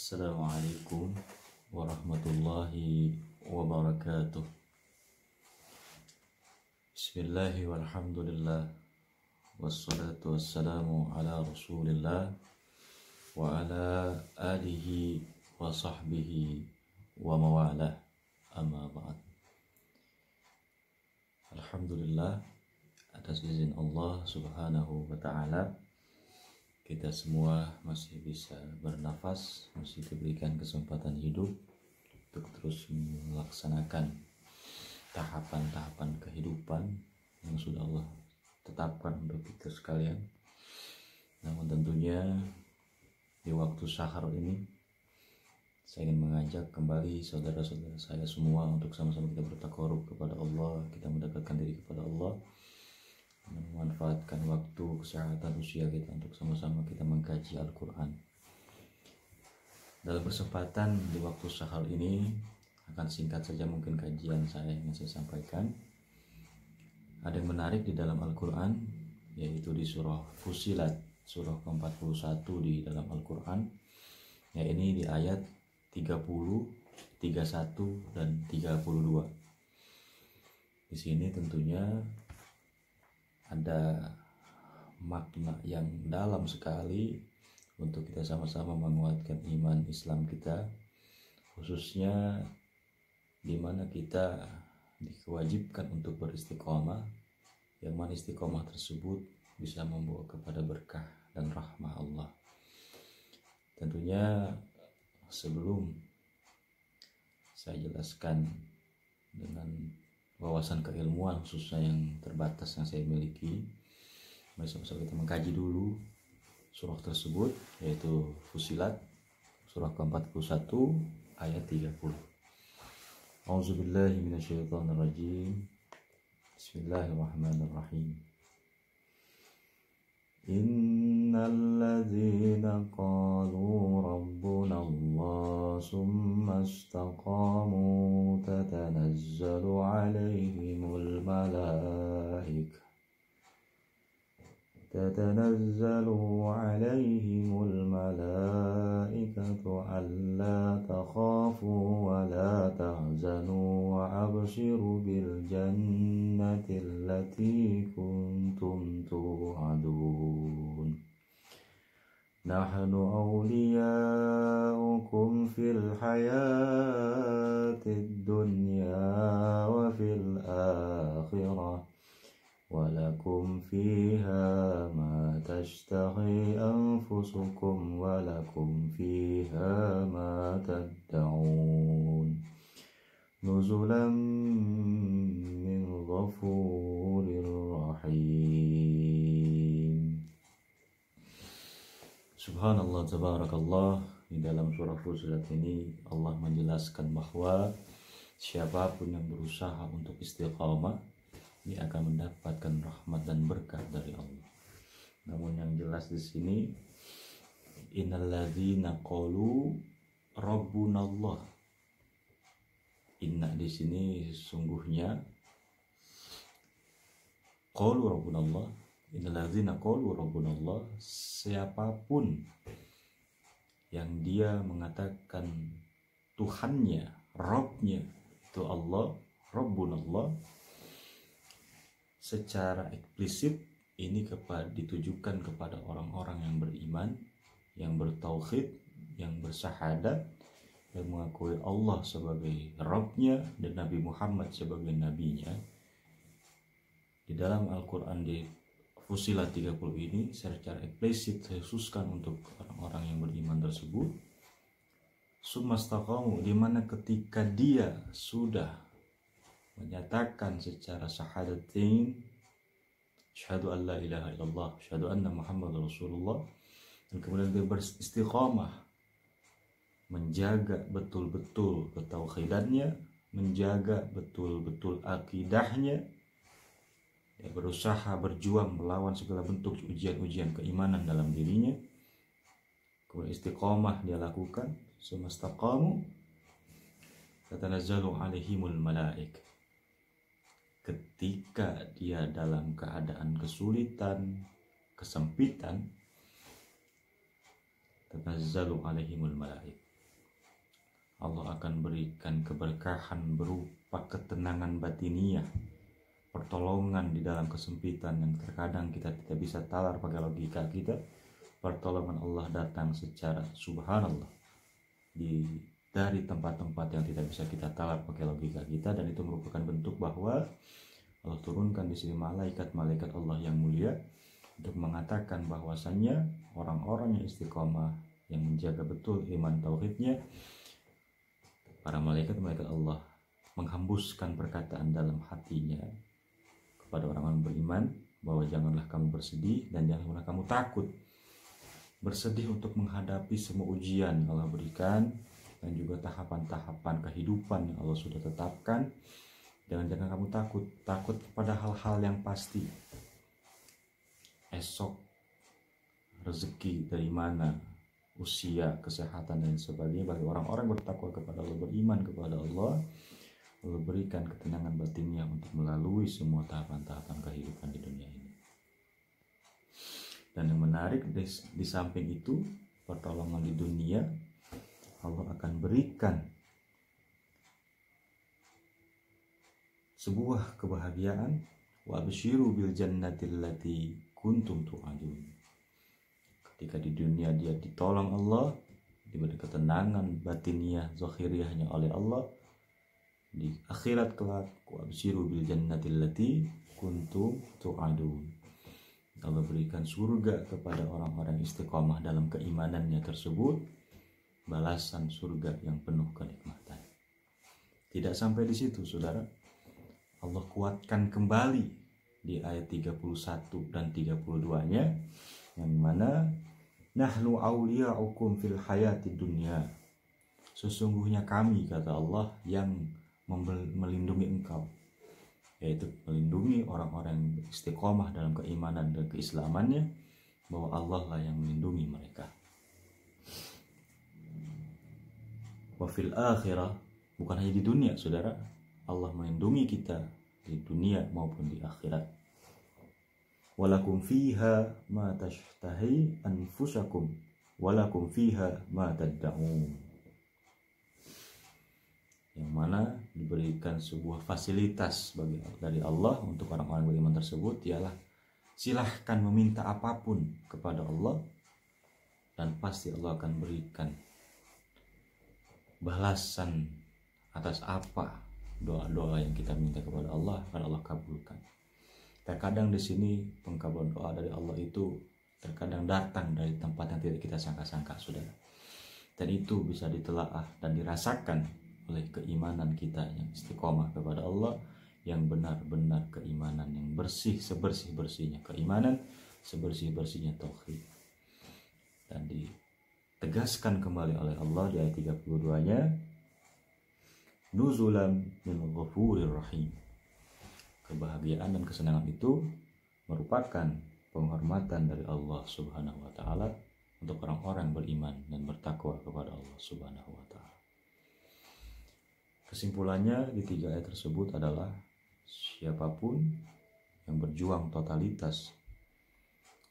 Assalamualaikum warahmatullahi wabarakatuh. Bismillahi walhamdulillah, wassalatu wassalamu ala rasulillah wa ala alihi wa sahbihi wa mawalah, amma ba'd. Alhamdulillah, atas izin Allah subhanahu wa ta'ala, kita semua masih bisa bernafas, masih diberikan kesempatan hidup untuk terus melaksanakan tahapan-tahapan kehidupan yang sudah Allah tetapkan untuk kita sekalian. Namun tentunya di waktu sahar ini saya ingin mengajak kembali saudara-saudara saya semua untuk sama-sama kita bertakarub kepada Allah, kita mendekatkan diri kepada Allah, memanfaatkan waktu, kesehatan, usia kita untuk sama-sama kita mengkaji Al-Quran. Dalam kesempatan di waktu sahar ini akan singkat saja mungkin kajian saya yang saya sampaikan. Ada yang menarik di dalam Al-Quran, yaitu di surah Fussilat, surah ke-41 di dalam Al-Quran, ya ini di ayat 30, 31 dan 32. Di sini tentunya ada makna yang dalam sekali untuk kita sama-sama menguatkan iman Islam kita, khususnya di mana kita diwajibkan untuk beristiqomah, yang mana istiqomah tersebut bisa membawa kepada berkah dan rahmah Allah. Tentunya sebelum saya jelaskan dengan wawasan keilmuan khususnya yang terbatas yang saya miliki, mari sama-sama kita mengkaji dulu surah tersebut, yaitu Fussilat surah ke-41 ayat 30. A'udzubillahi minasyaitonirrajim. Bismillahirrahmanirrahim. Innalladzina qalu rabbuna Allah summa istaqamu tatanazzalu alaihimul malaikatu alla takhafu wa la tahzanu wa abshiru bil jannati allati kuntum tu'adun. Nahnu awliyaukum fil hayatid dunya wa fil akhirah walakum fiha ma tashtahi anfusukum walakum fiha ma tad'un nuzulan min ghafurir rahim. Subhanallah, tabarakallah. Di dalam surah Fussilat ini Allah menjelaskan bahwa siapapun yang berusaha untuk istiqamah, dia akan mendapatkan rahmat dan berkah dari Allah. Namun yang jelas di sini, innalladzina qalu rabbunallah. Inna di sini sungguhnya qalu rabbunallah. Innalladzina qalu rabbunallah, siapapun yang dia mengatakan Tuhannya, Rabbnya itu Allah, Rabbunallah, secara eksplisit ini ditujukan kepada orang-orang yang beriman, yang bertauhid, yang bersyahadat, yang mengakui Allah sebagai Rabbnya dan Nabi Muhammad sebagai nabinya. Di dalam Al-Quran di Fussilat 30 ini secara eksplisit khususkan untuk orang-orang yang beriman tersebut. Sumastaqamu, di mana ketika dia sudah menyatakan secara syahadatain, syahadu an la ilaha illallah, syahadu anna Muhammad Rasulullah, dan kemudian dia beristiqamah menjaga betul-betul ketauhidannya, menjaga betul-betul akidahnya, dia berusaha berjuang melawan segala bentuk ujian-ujian keimanan dalam dirinya, kemudian istiqamah dia lakukan, sumastaqamu tatanazzalu alaihimul malaik, ketika dia dalam keadaan kesulitan, kesempitan, tanazzalu alaihimul malaik, Allah akan berikan keberkahan berupa ketenangan batiniah, pertolongan di dalam kesempitan yang terkadang kita tidak bisa talar pakai logika kita. Pertolongan Allah datang secara subhanallah dari tempat-tempat yang tidak bisa kita talar pakai logika kita, dan itu merupakan bentuk bahwa Allah turunkan di sini malaikat-malaikat Allah yang mulia untuk mengatakan bahwasannya orang-orang yang istiqomah, yang menjaga betul iman tauhidnya, para malaikat-malaikat Allah menghembuskan perkataan dalam hatinya kepada orang-orang beriman bahwa janganlah kamu bersedih dan janganlah kamu takut. Bersedih untuk menghadapi semua ujian yang Allah berikan dan juga tahapan-tahapan kehidupan yang Allah sudah tetapkan. Jangan kamu takut kepada hal-hal yang pasti. Esok rezeki dari mana, usia, kesehatan dan sebagainya. Bagi orang-orang bertakwa kepada Allah, beriman kepada Allah, Allah berikan ketenangan batinnya untuk melalui semua tahapan-tahapan kehidupan di dunia ini. Dan yang menarik, di samping itu pertolongan di dunia, Allah akan berikan sebuah kebahagiaan, wa absyiru bil jannatil lati kuntum tu'adun. Ketika di dunia dia ditolong Allah, diberi ketenangan batiniah zahiriahnya oleh Allah, di akhirat kelak wa absyiru bil jannatil lati kuntum tu'adun. Allah berikan surga kepada orang-orang istiqomah dalam keimanannya tersebut, balasan surga yang penuh kenikmatan. Tidak sampai di situ, saudara. Allah kuatkan kembali di ayat 31 dan 32-nya, yang mana nahnu awliya'ukum fil hayati dunya. Sesungguhnya kami, kata Allah, yang melindungi engkau, yaitu melindungi orang-orang yang istiqomah dalam keimanan dan keislamannya, bahwa Allah lah yang melindungi mereka. Wa fil akhirah, bukan hanya di dunia, saudara, Allah melindungi kita di dunia maupun di akhirat. Walakum fiha ma tashtahi anfusakum walakum fiha ma tad'un. Yang mana diberikan sebuah fasilitas dari Allah untuk orang-orang beriman tersebut, ialah silahkan meminta apapun kepada Allah dan pasti Allah akan berikan balasan atas apa doa-doa yang kita minta kepada Allah, akan Allah kabulkan. Terkadang di sini pengkabulan doa dari Allah itu terkadang datang dari tempat yang tidak kita sangka-sangka, saudara. Dan itu bisa ditelaah dan dirasakan oleh keimanan kita yang istiqomah kepada Allah, yang benar-benar keimanan yang bersih, sebersih-bersihnya keimanan, sebersih-bersihnya tauhid. Dan ditegaskan kembali oleh Allah di ayat 32-nya, nuzulan min ghafurir rahim. Kebahagiaan dan kesenangan itu merupakan penghormatan dari Allah Subhanahu wa taala untuk orang-orang beriman dan bertakwa kepada Allah Subhanahu wa taala. Kesimpulannya di 3 ayat tersebut adalah siapapun yang berjuang totalitas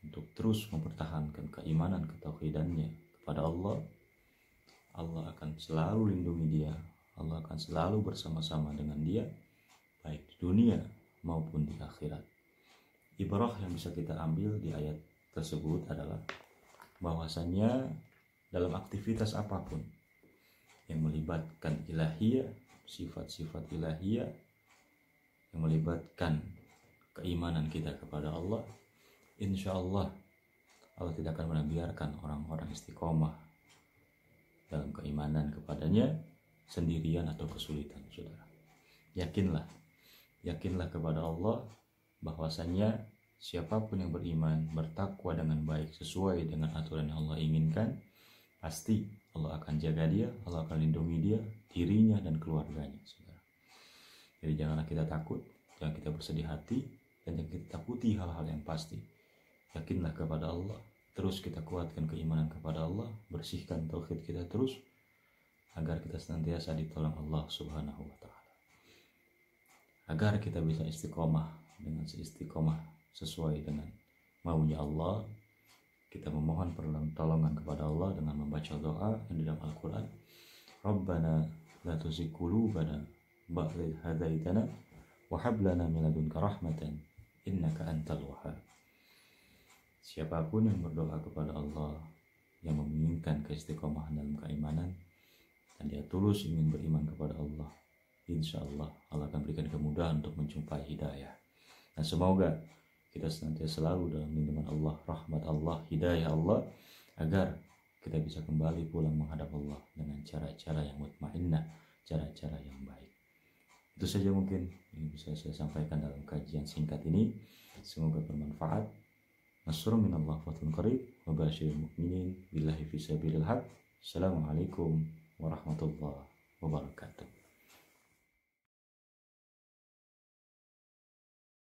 untuk terus mempertahankan keimanan ketauhidannya kepada Allah, Allah akan selalu lindungi dia, Allah akan selalu bersama-sama dengan dia, baik di dunia maupun di akhirat. Ibrah yang bisa kita ambil di ayat tersebut adalah bahwasannya dalam aktivitas apapun yang melibatkan ilahiyah, sifat-sifat ilahiyah, yang melibatkan keimanan kita kepada Allah, insya Allah Allah tidak akan membiarkan orang-orang istiqomah dalam keimanan kepadanya sendirian atau kesulitan, saudara. Yakinlah kepada Allah bahwasannya siapapun yang beriman, bertakwa dengan baik sesuai dengan aturan yang Allah inginkan, pasti Allah akan jaga dia, Allah akan lindungi dia, dirinya dan keluarganya, saudara. Jadi janganlah kita takut, jangan kita bersedih hati, dan jangan kita takuti hal-hal yang pasti. Yakinlah kepada Allah, terus kita kuatkan keimanan kepada Allah, bersihkan tauhid kita terus, agar kita senantiasa ditolong Allah Subhanahu wa taala. Agar kita bisa istiqomah dengan seistiqomah sesuai dengan maunya Allah, kita memohon pertolongan kepada Allah dengan membaca doa yang di dalam Al-Quran. Rabbana la tuzigh qulubana ba'da idh hadaitana wa hab lana min ladunka rahmatan innaka antal wahhab. Siapapun yang berdoa kepada Allah, yang menginginkan keistiqomahan dalam keimanan, dan dia tulus ingin beriman kepada Allah, insya Allah Allah akan berikan kemudahan untuk menjumpai hidayah. Dan semoga kita senantiasa selalu dalam lindungan Allah, rahmat Allah, hidayah Allah, agar kita bisa kembali pulang menghadap Allah dengan cara-cara yang mutmainnah, cara-cara yang baik. Itu saja mungkin yang bisa saya sampaikan dalam kajian singkat ini. Semoga bermanfaat. Nasrun minallah fathun qarib wa basyiril mu'minin billahi fisabilil haq. Assalamualaikum warahmatullahi wabarakatuh.